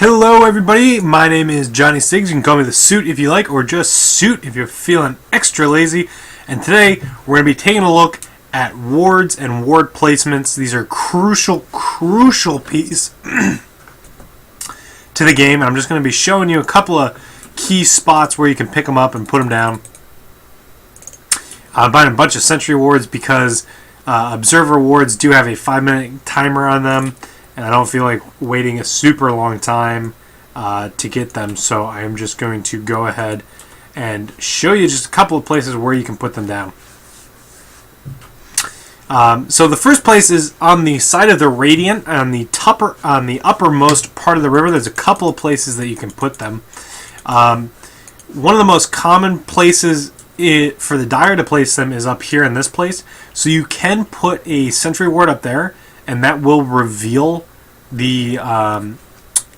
Hello everybody, my name is Johnnysigs. You can call me the Suit if you like, or just Suit if you're feeling extra lazy. And today we're going to be taking a look at wards and ward placements. These are crucial piece to the game. And I'm just going to be showing you a couple of key spots where you can pick them up and put them down. I'm buying a bunch of sentry wards because observer wards do have a 5-minute timer on them. And I don't feel like waiting a super long time to get them, so I am just going to go ahead and show you just a couple of places where you can put them down. So the first place is on the side of the Radiant, on the uppermost part of the river. There's a couple of places that you can put them. One of the most common places for the Dire to place them is up here in this place. So you can put a sentry ward up there, and that will reveal the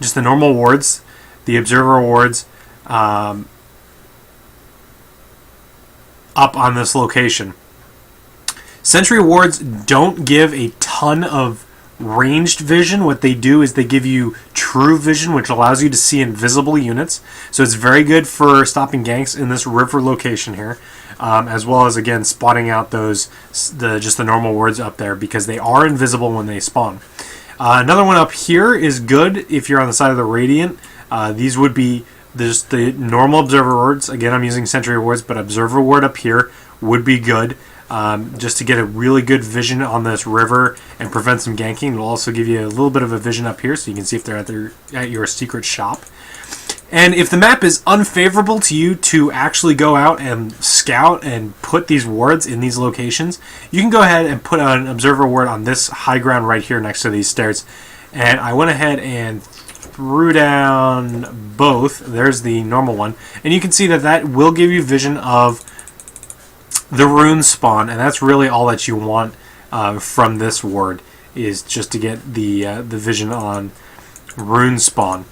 just the normal wards, the observer wards, up on this location. Sentry wards don't give a ton of ranged vision. What they do is they give you true vision, which allows you to see invisible units. So it's very good for stopping ganks in this river location here. As well as, again, spotting out just the normal wards up there because they are invisible when they spawn. Another one up here is good if you're on the side of the Radiant. These would be just the normal observer wards. Again, I'm using sentry wards, but observer ward up here would be good just to get a really good vision on this river and prevent some ganking. It'll also give you a little bit of a vision up here so you can see if they're at your secret shop. And if the map is unfavorable to you to actually go out and scout and put these wards in these locations, you can go ahead and put an observer ward on this high ground right here next to these stairs. And I went ahead and threw down both. There's the normal one. And you can see that that will give you vision of the rune spawn. And that's really all that you want from this ward, is just to get the vision on rune spawn.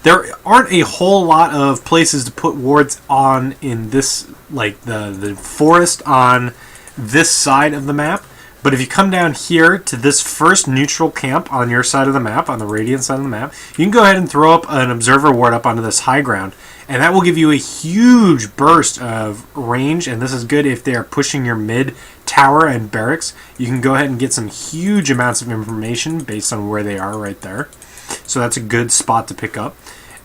There aren't a whole lot of places to put wards on in this, like the forest on this side of the map. But if you come down here to this first neutral camp on your side of the map, on the Radiant side of the map, you can go ahead and throw up an observer ward up onto this high ground. And that will give you a huge burst of range. And this is good if they are pushing your mid tower and barracks. You can go ahead and get some huge amounts of information based on where they are right there. So that's a good spot to pick up.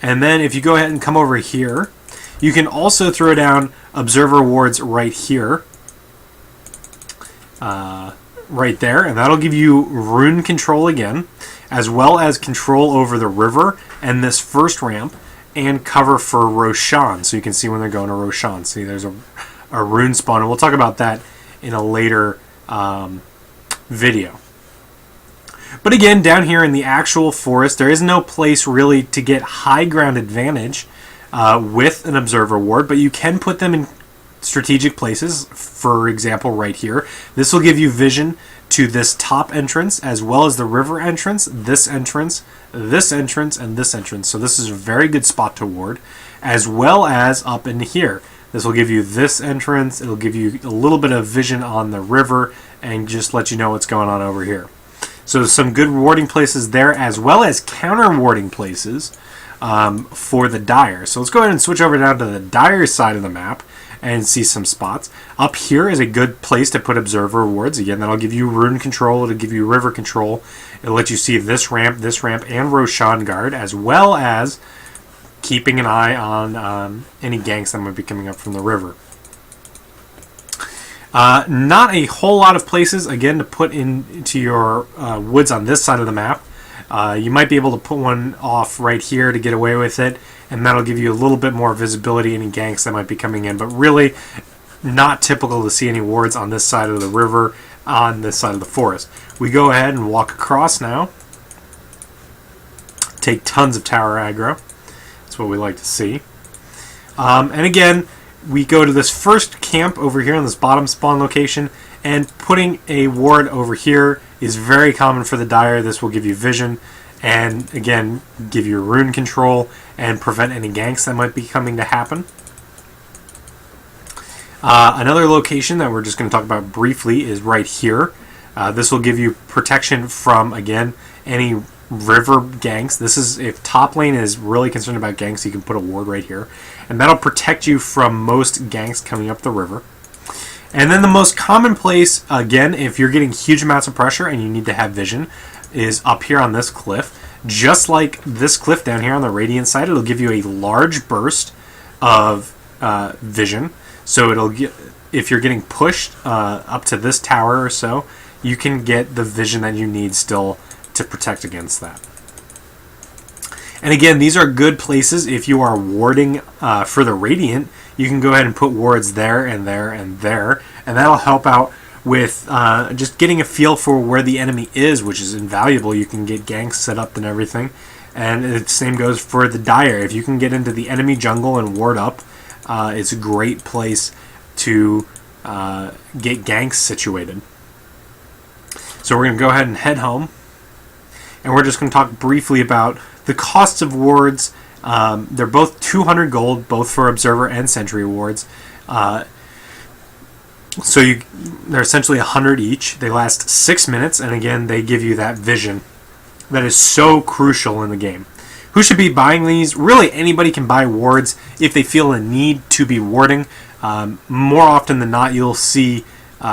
And then if you go ahead and come over here, you can also throw down observer wards right here. Right there. And that'll give you rune control again, as well as control over the river and this first ramp, and cover for Roshan. So you can see when they're going to Roshan. See, there's a rune spawn. And we'll talk about that in a later video. But again, down here in the actual forest, there is no place really to get high ground advantage with an observer ward, but you can put them in strategic places. For example, right here. This will give you vision to this top entrance, as well as the river entrance, this entrance, this entrance, and this entrance. So this is a very good spot to ward, as well as up in here. This will give you this entrance. It'll give you a little bit of vision on the river and just let you know what's going on over here. So some good warding places there, as well as counter warding places for the Dire. So let's go ahead and switch over down to the Dire side of the map and see some spots. Up here is a good place to put observer wards. Again, that'll give you rune control. It'll give you river control. It'll let you see this ramp, and Roshan guard, as well as keeping an eye on any ganks that might be coming up from the river. Not a whole lot of places, again, to put into your woods on this side of the map. You might be able to put one off right here to get away with it, and that'll give you a little bit more visibility, any ganks that might be coming in. But really, not typical to see any wards on this side of the river, on this side of the forest. We go ahead and walk across now. Take tons of tower aggro. That's what we like to see. And again, we go to this first camp over here on this bottom spawn location, and putting a ward over here is very common for the Dire. This will give you vision and, again, give you rune control and prevent any ganks that might be coming to happen. Another location that we're just going to talk about briefly is right here. This will give you protection from, again, any river ganks. This is if top lane is really concerned about ganks, you can put a ward right here, and that'll protect you from most ganks coming up the river. And then the most common place, again, if you're getting huge amounts of pressure and you need to have vision, is up here on this cliff. Just like this cliff down here on the radiant side, it'll give you a large burst of vision. So it'll get, if you're getting pushed up to this tower or so, you can get the vision that you need still to protect against that. And again, these are good places if you are warding for the radiant. You can go ahead and put wards there and there and there, and that'll help out with just getting a feel for where the enemy is, which is invaluable. You can get ganks set up and everything. And the same goes for the Dire. If you can get into the enemy jungle and ward up, it's a great place to get ganks situated. So we're going to go ahead and head home. And we're just going to talk briefly about the costs of wards. They're both 200 gold, both for Observer and Sentry wards. So they're essentially 100 each. They last 6 minutes, and again, they give you that vision that is so crucial in the game. Who should be buying these? Really, anybody can buy wards if they feel a need to be warding. More often than not, you'll see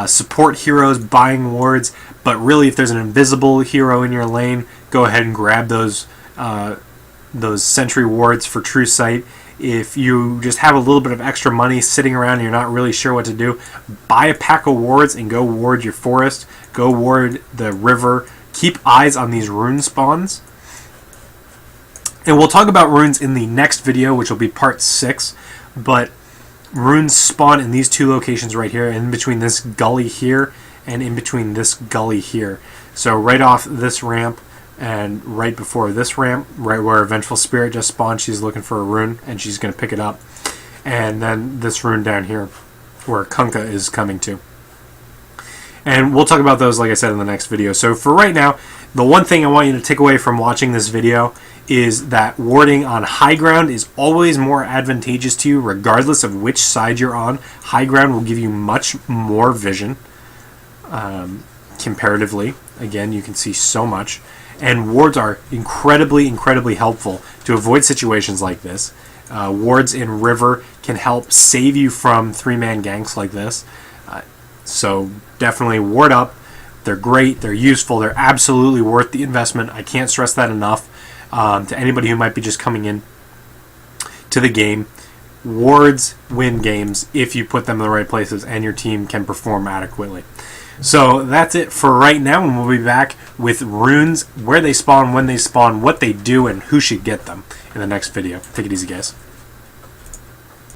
support heroes buying wards, but really, if there's an invisible hero in your lane, go ahead and grab those sentry wards for true sight. If you just have a little bit of extra money sitting around and you're not really sure what to do, buy a pack of wards and go ward your forest, go ward the river. Keep eyes on these rune spawns. And we'll talk about runes in the next video, which will be part 6, but runes spawn in these two locations right here, in between this gully here and in between this gully here. So right off this ramp and right before this ramp, right where Vengeful Spirit just spawned, she's looking for a rune and she's going to pick it up. And then this rune down here where Kunkka is coming to. And we'll talk about those, like I said, in the next video. So for right now, the one thing I want you to take away from watching this video is that warding on high ground is always more advantageous to you, regardless of which side you're on. High ground will give you much more vision, comparatively. Again, you can see so much. And wards are incredibly, incredibly helpful to avoid situations like this. Wards in river can help save you from 3-man ganks like this. So definitely ward up. They're great. They're useful. They're absolutely worth the investment. I can't stress that enough to anybody who might be just coming in to the game. Wards win games if you put them in the right places and your team can perform adequately. So that's it for right now, and we'll be back with runes, where they spawn, when they spawn, what they do, and who should get them in the next video. Take it easy, guys.